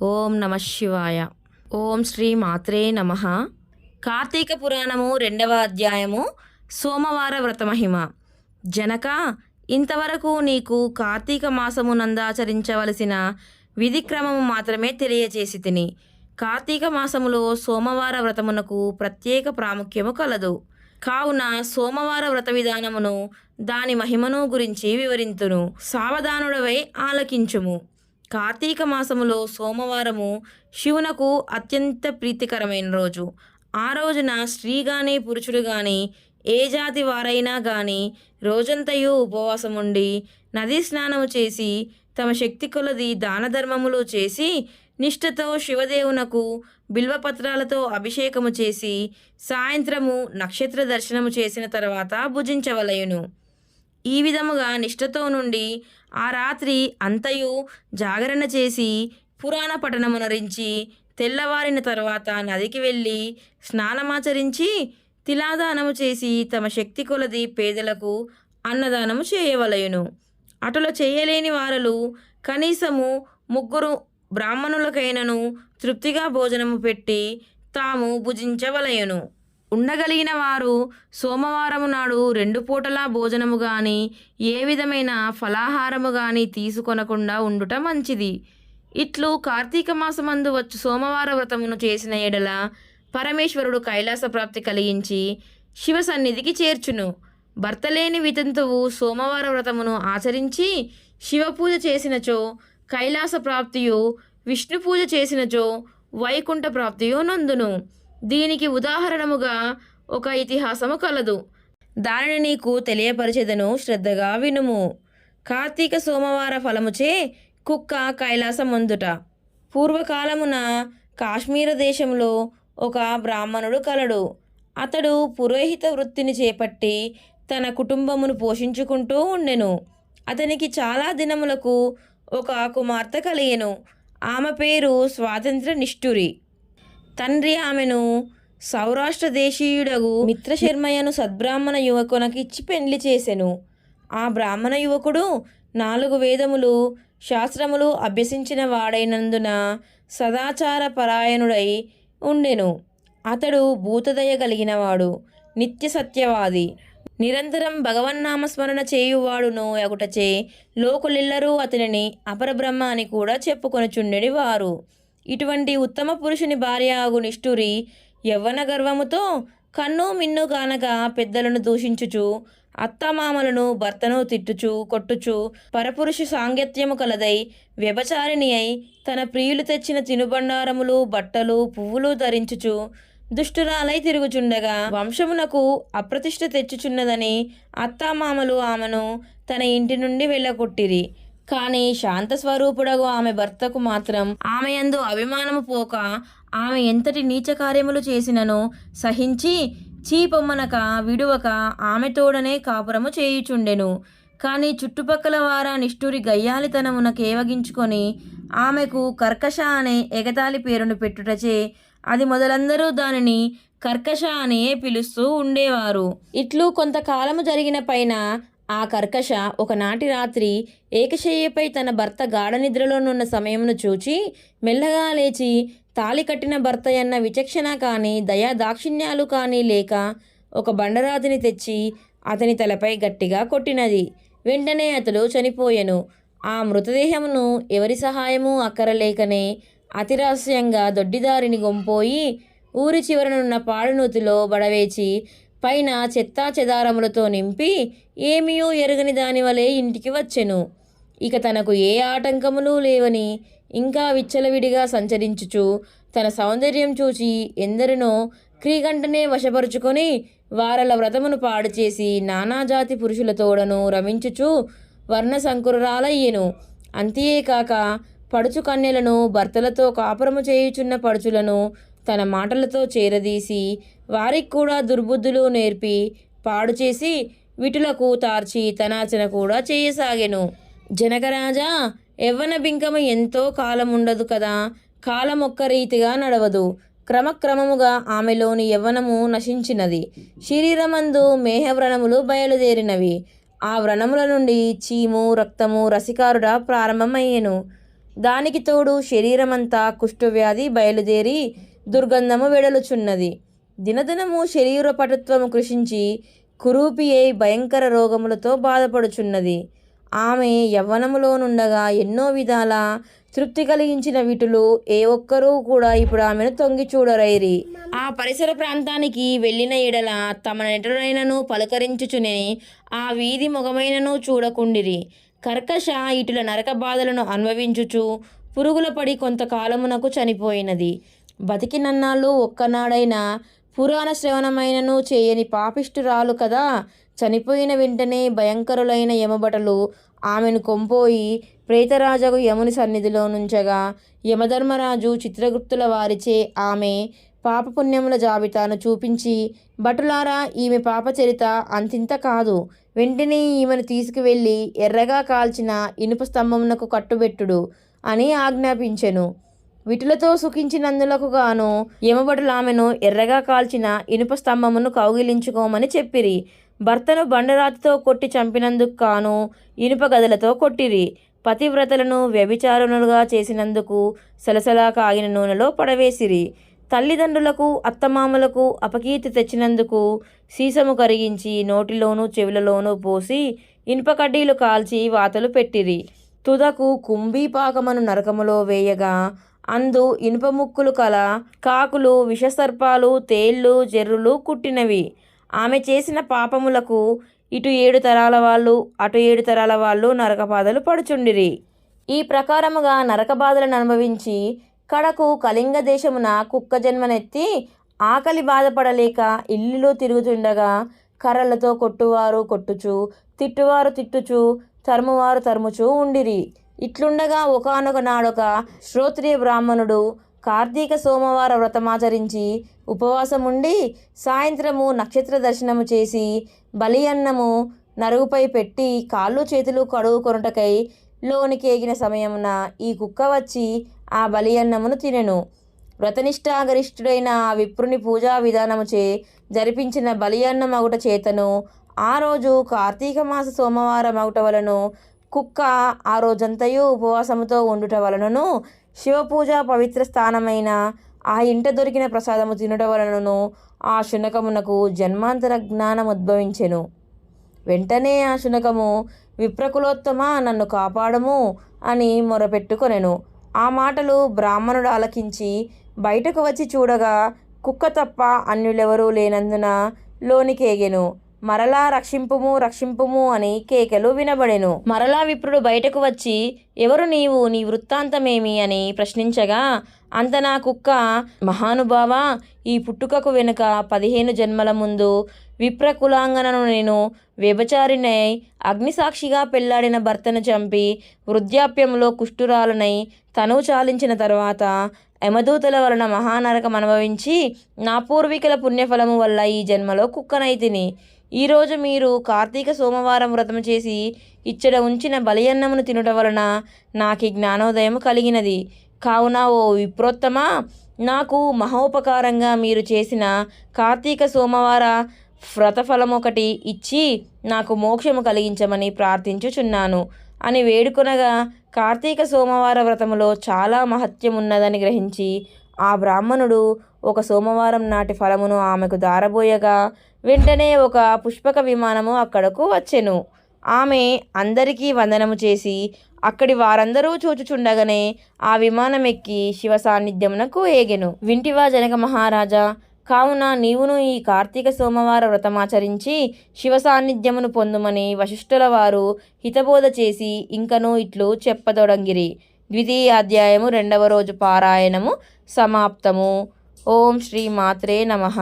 ఓం నమ శివాయ. ఓం శ్రీ మాత్రే నమ. కార్తీక పురాణము 2వ అధ్యాయము. సోమవార వ్రతమహిమ. జనక, ఇంతవరకు నీకు కార్తీక మాసమునందాచరించవలసిన విధిక్రమము మాత్రమే తెలియచేసి తిని. కార్తీక మాసములో సోమవార వ్రతమునకు ప్రత్యేక ప్రాముఖ్యము కలదు. కావున సోమవార వ్రత విధానమును దాని మహిమను గురించి వివరింతును. సావధానుడవై ఆలకించుము. కార్తీక మాసములో సోమవారము శివునకు అత్యంత ప్రీతికరమైన రోజు. ఆ రోజున స్త్రీ కానీ పురుషుడు కానీ ఏ జాతి వారైనా కానీ రోజంతయు ఉపవాసముండి నదీ స్నానము చేసి తమ శక్తి కొలది దాన ధర్మములు చేసి నిష్ఠతో శివదేవునకు బిల్వపత్రాలతో అభిషేకము చేసి సాయంత్రము నక్షత్ర దర్శనము చేసిన తర్వాత భుజించవలయును. ఈ విధముగా నిష్ఠతో నుండి ఆ రాత్రి అంతయు జాగరణ చేసి పురాణ పఠనమునరించి తెల్లవారిన తర్వాత నదికి వెళ్ళి స్నానమాచరించి తిలాదానము చేసి తమ శక్తి కొలది పేదలకు అన్నదానము చేయవలయును. అటుల చేయలేని వారలు కనీసము 3 బ్రాహ్మణులకైనను తృప్తిగా భోజనము పెట్టి తాము భుజించవలయును. ఉండగలిగిన వారు సోమవారము నాడు 2 పూటలా భోజనము గాని ఏ విధమైన ఫలాహారము గాని తీసుకొనకుండా ఉండుట మంచిది. ఇట్లు కార్తీక మాసమందు వచ్చు సోమవార వ్రతమును చేసిన ఎడల పరమేశ్వరుడు కైలాస ప్రాప్తి కలిగించి శివ సన్నిధికి చేర్చును. భర్త లేని వితంతువు సోమవార వ్రతమును ఆచరించి శివపూజ చేసినచో కైలాస ప్రాప్తియు, విష్ణు పూజ చేసినచో వైకుంఠ ప్రాప్తియు నందును. దీనికి ఉదాహరణముగా ఒక ఇతిహాసము కలదు. దానిని నీకు తెలియపరిచెదను, శ్రద్ధగా వినుము. కార్తీక సోమవార ఫలముచే కుక్క కైలాసమందుట. పూర్వకాలమున కాశ్మీర దేశంలో ఒక బ్రాహ్మణుడు కలడు. అతడు పురోహిత వృత్తిని చేపట్టి తన కుటుంబమును పోషించుకుంటూ ఉండెను. అతనికి చాలా దినములకు ఒక కుమార్తె కలిగెను. ఆమె పేరు స్వాతంత్ర నిష్ఠురి. తండ్రి ఆమెను సౌరాష్ట్ర దేశీయుడగు మిత్రశర్మయ్యను సద్బ్రాహ్మణ యువకునకిచ్చి పెండ్లి చేసెను. ఆ బ్రాహ్మణ యువకుడు 4 వేదములు శాస్త్రములు అభ్యసించిన వాడైనందున సదాచార పరాయణుడై ఉండెను. అతడు భూతదయ కలిగినవాడు, నిత్య సత్యవాది, నిరంతరం భగవన్నామస్మరణ చేయువాడును ఎగుటచే లోకులెల్లరూ అతనిని అపరబ్రహ్మ అని కూడా చెప్పుకొనుచుండెడి వారు. ఇటువంటి ఉత్తమ పురుషుని భార్య అగు నిష్ఠురి యవ్వన గర్వముతో కన్ను మిన్ను కానక పెద్దలను దూషించుచు అత్తమామలను భర్తను తిట్టుచు కొట్టుచు పరపురుషు సాంగత్యము కలదై వ్యభచారిణి అయి తన ప్రియులు తెచ్చిన తినుబండారములు బట్టలు పువ్వులు ధరించుచు దుష్టురాలై తిరుగుచుండగా వంశమునకు అప్రతిష్ఠ తెచ్చుచున్నదని అత్తామామలు ఆమెను తన ఇంటి నుండి వెళ్ళగొట్టిరి. కానీ శాంత స్వరూపుడగు ఆమె భర్తకు మాత్రం ఆమె యందు అభిమానము పోక ఆమె ఎంతటి నీచ కార్యములు చేసినను సహించి చీపొమ్మనక విడువక ఆమె తోడనే కాపురము చేయుచుండెను. కానీ చుట్టుపక్కల వారా నిష్ఠురి గయ్యాలితనమున కేవగించుకొని ఆమెకు కర్కశ అనే ఎగతాళి పేరును పెట్టుటచే అది మొదలందరూ దానిని కర్కశ అనే పిలుస్తూ ఉండేవారు. ఇట్లు కొంతకాలము జరిగిన పైన ఆ కర్కశ ఒకనాటి రాత్రి ఏకశయ్యపై తన భర్త గాఢ నిద్రలోనున్న సమయమును చూచి మెల్లగా లేచి తాళి కట్టిన భర్తయన్న విచక్షణ కానీ దయా దాక్షిణ్యాలు కానీ లేక ఒక బండరాతిని తెచ్చి అతని తలపై గట్టిగా కొట్టినది. వెంటనే అతడు చనిపోయెను. ఆ మృతదేహమును ఎవరి సహాయము అక్కరలేకనే అతిరహస్యంగా దొడ్డిదారిని గొంపోయి ఊరి చివరనున్న పాడునూతిలో బడవేచి పైన చెత్తా చెదారములతో నింపి ఏమీయూ ఎరగని దానివలే ఇంటికి వచ్చెను. ఇక తనకు ఏ ఆటంకములు లేవని ఇంకా విచ్చలవిడిగా సంచరించుచు తన సౌందర్యం చూచి ఎందరినో క్రీగంటనే వశపరుచుకొని వారల వ్రతమును పాడు చేసి నానాజాతి పురుషులతోడను రమించుచు వర్ణ సంకురాలయ్యెను. అంతేకాక పడుచు కన్యలను భర్తలతో కాపురము చేయుచున్న పడుచులను తన మాటలతో చేరదీసి వారికి కూడా దుర్బుద్ధులు నేర్పి పాడు చేసి విటులకు తార్చి తనాచన కూడా చేయసాగెను. జనకరాజా, యవ్వన బింకము ఎంతో కాలముండదు కదా, కాలమొక్క రీతిగా నడవదు. క్రమక్రమముగా ఆమెలోని యవ్వనము నశించినది. శరీరమందు మేహవ్రణములు బయలుదేరినవి. ఆ వ్రణముల నుండి చీము రక్తము రసికారుడ ప్రారంభమయ్యెను. దానికి తోడు శరీరమంతా కుష్ఠవ్యాధి బయలుదేరి దుర్గంధము వెడలుచున్నది. దినదినము శరీర పటుత్వము కృషించి కురూపి అయి భయంకర రోగములతో బాధపడుచున్నది. ఆమె యవ్వనములోనుండగా ఎన్నో విధాల తృప్తి కలిగించిన విటులు ఏ ఒక్కరూ కూడా ఇప్పుడు ఆమెను తొంగి చూడరైరి. ఆ పరిసర ప్రాంతానికి వెళ్ళిన ఎడల తమ నెటరైనను పలకరించుచునే ఆ వీధి మొగమైనను చూడకుండిరి. కర్కశ ఇటుల నరక బాధలను అనుభవించుచు పురుగుల పడి కొంతకాలమునకు చనిపోయినది. బతికినన్నాళ్ళు ఒక్కనాడైనా పురాణ శ్రవణమైనను చేయని పాపిష్టురాలు కదా. చనిపోయిన వెంటనే భయంకరులైన యమభటులు ఆమెను కొంపోయి ప్రేతరాజగు యముని సన్నిధిలో నుంచగా యమధర్మరాజు చిత్రగుప్తుల వారిచే ఆమె పాపపుణ్యముల జాబితాను చూపించి, భటులారా, ఈమె పాపచరిత అంతింత కాదు. వెంటనే ఈమెను తీసుకువెళ్ళి ఎర్రగా కాల్చిన ఇనుప స్తంభమునకు కట్టుబెట్టుడు అని ఆజ్ఞాపించెను. విటులతో సుఖించినందులకు గాను యమభటులు ఆమెను ఎర్రగా కాల్చిన ఇనుప స్తంభమును కౌగిలించుకోమని చెప్పిరి. భర్తను బండరాతితో కొట్టి చంపినందుకు కాను ఇనుప గదలతో కొట్టిరి. పతివ్రతలను వ్యభిచారులుగా చేసినందుకు సలసలా కాగిన నూనెలో పడవేసిరి. తల్లిదండ్రులకు అత్తమామలకు అపకీర్తి తెచ్చినందుకు సీసము కరిగించి నోటిలోనూ చెవులలోనూ పోసి ఇనుప కడ్డీలు కాల్చి వాతలు పెట్టిరి. తుదకు కుంభీపాకమను నరకములో వేయగా అందు ఇనుప ముక్కులు కల కాకులు, విషసర్పాలు, తేళ్ళు, జెర్రులు కుట్టినవి. ఆమె చేసిన పాపములకు ఇటు 7 తరాల వాళ్ళు అటు 7 తరాల వాళ్ళు నరకబాధలు పడుచుండిరి. ఈ ప్రకారముగా నరకబాధలను అనుభవించి కడకు కళింగ దేశమున కుక్క జన్మనెత్తి ఆకలి బాధపడలేక ఇల్లులు తిరుగుతుండగా కర్రలతో కొట్టువారు కొట్టుచు, తిట్టువారు తిట్టుచు, తరుమువారు తరుముచూ ఉండిరి. ఇట్లుండగా ఒకానొక నాడొక శ్రోత్రియ బ్రాహ్మణుడు కార్తీక సోమవార వ్రతమాచరించి ఉపవాసముండి సాయంత్రము నక్షత్ర దర్శనము చేసి బలి అన్నము నరుగుపై పెట్టి కాళ్ళు చేతులు కడుగు కొనుటకై లోనికి ఎగిన సమయమున ఈ కుక్క వచ్చి ఆ బలి అన్నమును తినెను. వ్రతనిష్టాగరిష్ఠుడైన ఆ విప్రుని పూజా విధానముచే జరిపించిన బలి అన్న మగుట చేతను ఆ రోజు కార్తీక మాస సోమవార మగుట వలను కుక్క ఆ రోజంతయు ఉపవాసముతో ఉండుట వలనను శివపూజ పవిత్ర స్థానమైన ఆ ఇంట దొరికిన ప్రసాదము తినుట వలనను ఆ శునకమునకు జన్మాంతర జ్ఞానం ఉద్భవించెను. వెంటనే ఆ శునకము, విప్రకులోత్తమ, నన్ను కాపాడము అని మొరపెట్టుకొనెను. ఆ మాటలు బ్రాహ్మణుడు ఆలకించి బయటకు వచ్చి చూడగా కుక్క తప్ప అన్యులెవరూ లేనందున లోనికి ఎగెను. మరలా రక్షింపుము రక్షింపుము అని కేకలు వినబడెను. మరలా విప్రుడు బయటకు వచ్చి, ఎవరు నీవు, నీ వృత్తాంతమేమి అని ప్రశ్నించగా అంత నా కుక్క, మహానుభావ, ఈ పుట్టుకకు వెనుక 15 జన్మల ముందు విప్రకులాంగనను నేను వ్యభిచారినై అగ్నిసాక్షిగా పెళ్లాడిన భర్తను చంపి వృద్ధాప్యంలో కుష్ఠురాలనై తనువు చాలించిన తర్వాత యమదూతల వలన మహానరకం అనుభవించి నా పూర్వీకుల పుణ్యఫలము వల్ల ఈ జన్మలో కుక్కనైతిని. ఈరోజు మీరు కార్తీక సోమవారం వ్రతం చేసి ఇచ్చట ఉంచిన బలి అన్నమును తినుట వలన నాకు జ్ఞానోదయం కలిగినది. కావున ఓ విప్రోత్తమ, నాకు మహోపకారంగా మీరు చేసిన కార్తీక సోమవార వ్రతఫలమొకటి ఇచ్చి నాకు మోక్షము కలిగించమని ప్రార్థించుచున్నాను అని వేడుకొనగా కార్తీక సోమవార వ్రతములో చాలా మహత్యం ఉన్నదని గ్రహించి ఆ బ్రాహ్మణుడు ఒక సోమవారం నాటి ఫలమును ఆమెకు దారబోయగా వెంటనే ఒక పుష్పక విమానము అక్కడకు వచ్చెను. ఆమె అందరికీ వందనము చేసి అక్కడి వారందరూ చూచుచుండగానే ఆ విమానం ఎక్కి శివ సాన్నిధ్యమునకు ఏగెను. వింటివా జనక మహారాజా, కావున నీవును ఈ కార్తీక సోమవార వ్రతమాచరించి శివ సాన్నిధ్యమును పొందుమని వశిష్ఠుల వారు హితబోధ చేసి ఇంకనూ ఇట్లు చెప్పతొడంగిరి. ద్వితీయ అధ్యాయము 2వ రోజు పారాయణము సమాప్తము. ఓం శ్రీ మాత్రే నమః.